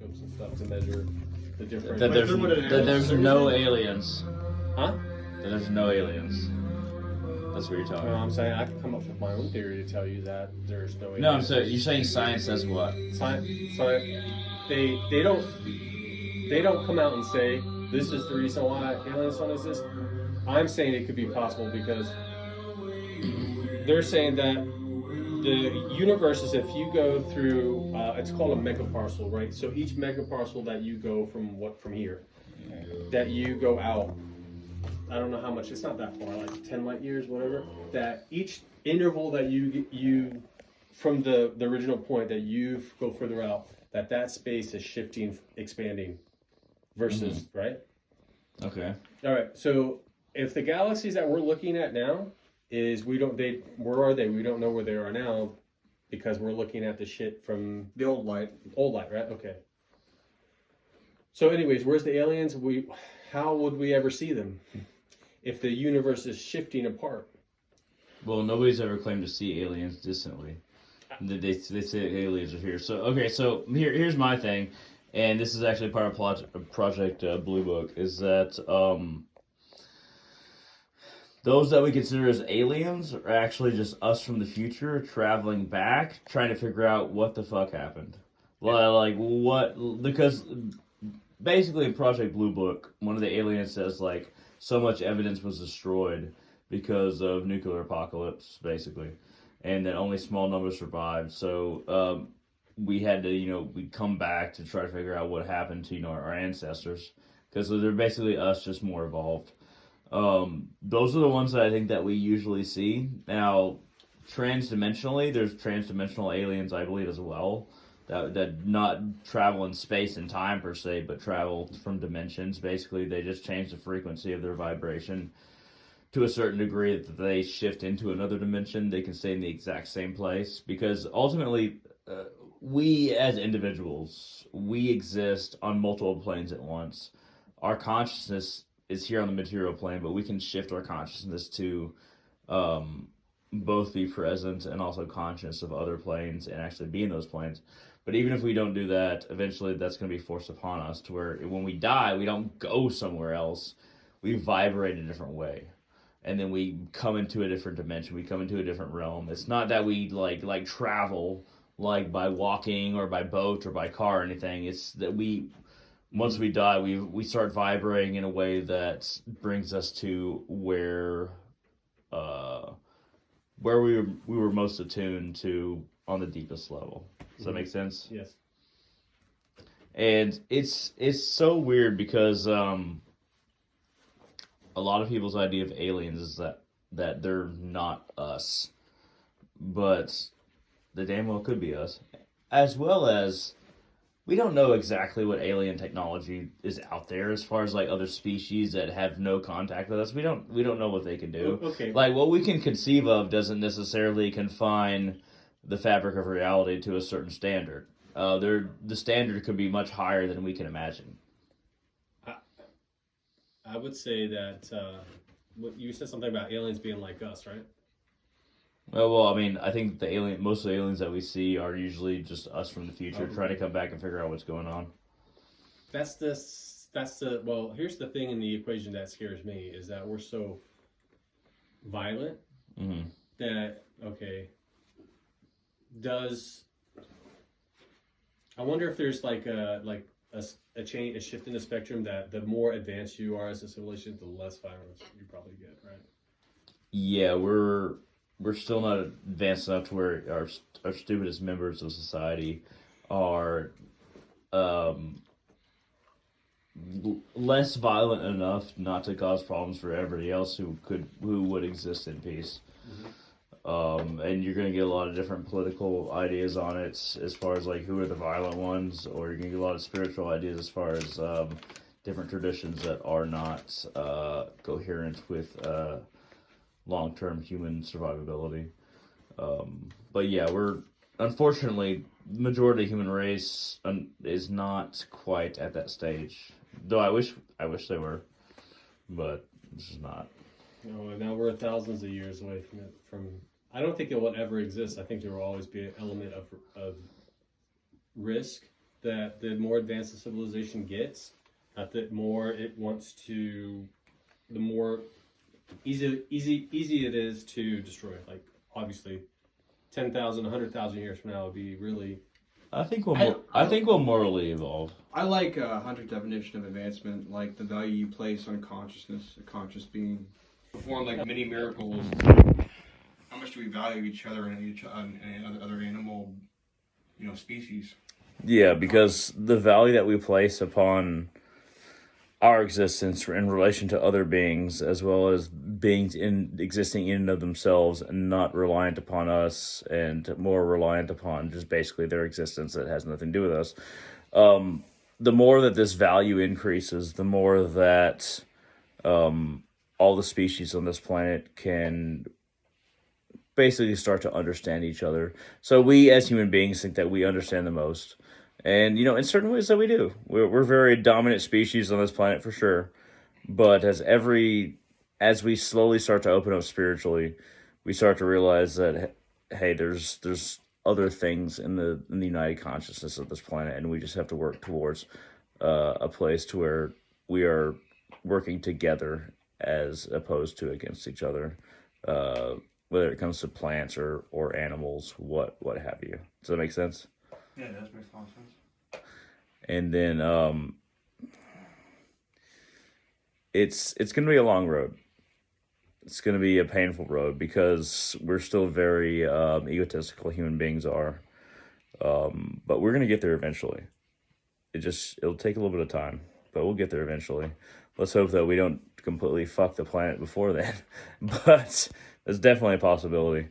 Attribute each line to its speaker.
Speaker 1: telescopes and stuff to measure the different.
Speaker 2: That there's no aliens.
Speaker 1: Huh?
Speaker 2: That there's no aliens. That's what you're talking about.
Speaker 1: I'm saying I can come up with my own theory to tell you that there's no aliens.
Speaker 2: No, I'm saying you're saying science says what?
Speaker 1: Science, they don't come out and say this is the reason why aliens don't exist. I'm saying it could be possible because they're saying that the universe is, if you go through, it's called a megaparsec, right? So each megaparsec that you go from here, that you go out, I don't know how much, it's not that far, like 10 light years, whatever, that each interval that you from the original point that you go further out, that space is shifting, expanding versus, right?
Speaker 2: Okay.
Speaker 1: All right, so if the galaxies that we're looking at now is, where are they? We don't know where they are now because we're looking at the shit from
Speaker 3: The old light.
Speaker 1: old light, right? Okay. So anyways, where's the aliens? How would we ever see them if the universe is shifting apart?
Speaker 2: Well, nobody's ever claimed to see aliens distantly. They say aliens are here. So okay, so here's my thing, and this is actually part of Project Blue Book, is that those that we consider as aliens are actually just us from the future traveling back, trying to figure out what the fuck happened. Like what? Because basically in Project Blue Book, one of the aliens says like so much evidence was destroyed because of nuclear apocalypse, basically, and that only small numbers survived. So we had to, we come back to try to figure out what happened to, our ancestors, because they're basically us, just more evolved. Those are the ones that I think that we usually see. Now, transdimensionally, there's transdimensional aliens, I believe, as well, that not travel in space and time per se, but travel from dimensions. Basically, they just change the frequency of their vibration to a certain degree that they shift into another dimension. They can stay in the exact same place, because ultimately, we as individuals, we exist on multiple planes at once. Our consciousness is here on the material plane, but we can shift our consciousness to both be present and also conscious of other planes and actually be in those planes. But even if we don't do that, eventually that's going to be forced upon us, to where when we die, we don't go somewhere else. We vibrate in a different way. And then we come into a different dimension. We come into a different realm. It's not that we like travel like by walking or by boat or by car or anything. It's that once we die, we start vibrating in a way that brings us to where we were most attuned to on the deepest level. Does that make sense?
Speaker 1: Yes.
Speaker 2: And it's so weird because a lot of people's idea of aliens is that they're not us, but they damn well could be us, as well as we don't know exactly what alien technology is out there as far as like other species that have no contact with us. We don't know what they can do.
Speaker 1: Okay.
Speaker 2: Like what we can conceive of doesn't necessarily confine the fabric of reality to a certain standard. The standard could be much higher than we can imagine.
Speaker 1: I would say that you said something about aliens being like us, right?
Speaker 2: Well, I mean, I think most of the aliens that we see are usually just us from the future trying to come back and figure out what's going on.
Speaker 1: Well, here's the thing in the equation that scares me is that we're so violent that, okay, I wonder if there's like a change, a shift in the spectrum, that the more advanced you are as a civilization, the less violence you probably get, right?
Speaker 2: Yeah, we're still not advanced enough to where our stupidest members of society are less violent enough not to cause problems for everybody else who would exist in peace. And you're going to get a lot of different political ideas on it as far as like who are the violent ones, or you're going to get a lot of spiritual ideas as far as different traditions that are not coherent with long-term human survivability. But yeah, unfortunately, the majority of the human race is not quite at that stage. Though I wish they were, but this is not.
Speaker 1: No, now we're thousands of years away from. I don't think it will ever exist. I think there will always be an element of risk that the more advanced the civilization gets, the more it wants to, the more easy it is to destroy it. Like obviously, 10,000, 100,000 years from now would be really.
Speaker 2: I think we'll morally evolve.
Speaker 3: I like Hunter's definition of advancement, like the value you place on consciousness, a conscious being. Perform like many miracles. How much do we value each other and other animal, species?
Speaker 2: Yeah, because the value that we place upon our existence in relation to other beings, as well as beings existing in and of themselves and not reliant upon us, and more reliant upon just basically their existence that has nothing to do with us. The more that this value increases, the more that all the species on this planet can basically start to understand each other. So we as human beings think that we understand the most. And, in certain ways that we do. We're very dominant species on this planet for sure. But as we slowly start to open up spiritually, we start to realize that, hey, there's other things in the united consciousness of this planet, and we just have to work towards a place to where we are working together as opposed to against each other, whether it comes to plants or animals, what have you. Does that make sense?
Speaker 3: Yeah, it does make a lot of sense.
Speaker 2: And then it's going to be a long road. It's going to be a painful road because we're still very egotistical, human beings are. But we're going to get there eventually. It'll take a little bit of time, but we'll get there eventually. Let's hope that we don't completely fuck the planet before then. But there's definitely a possibility.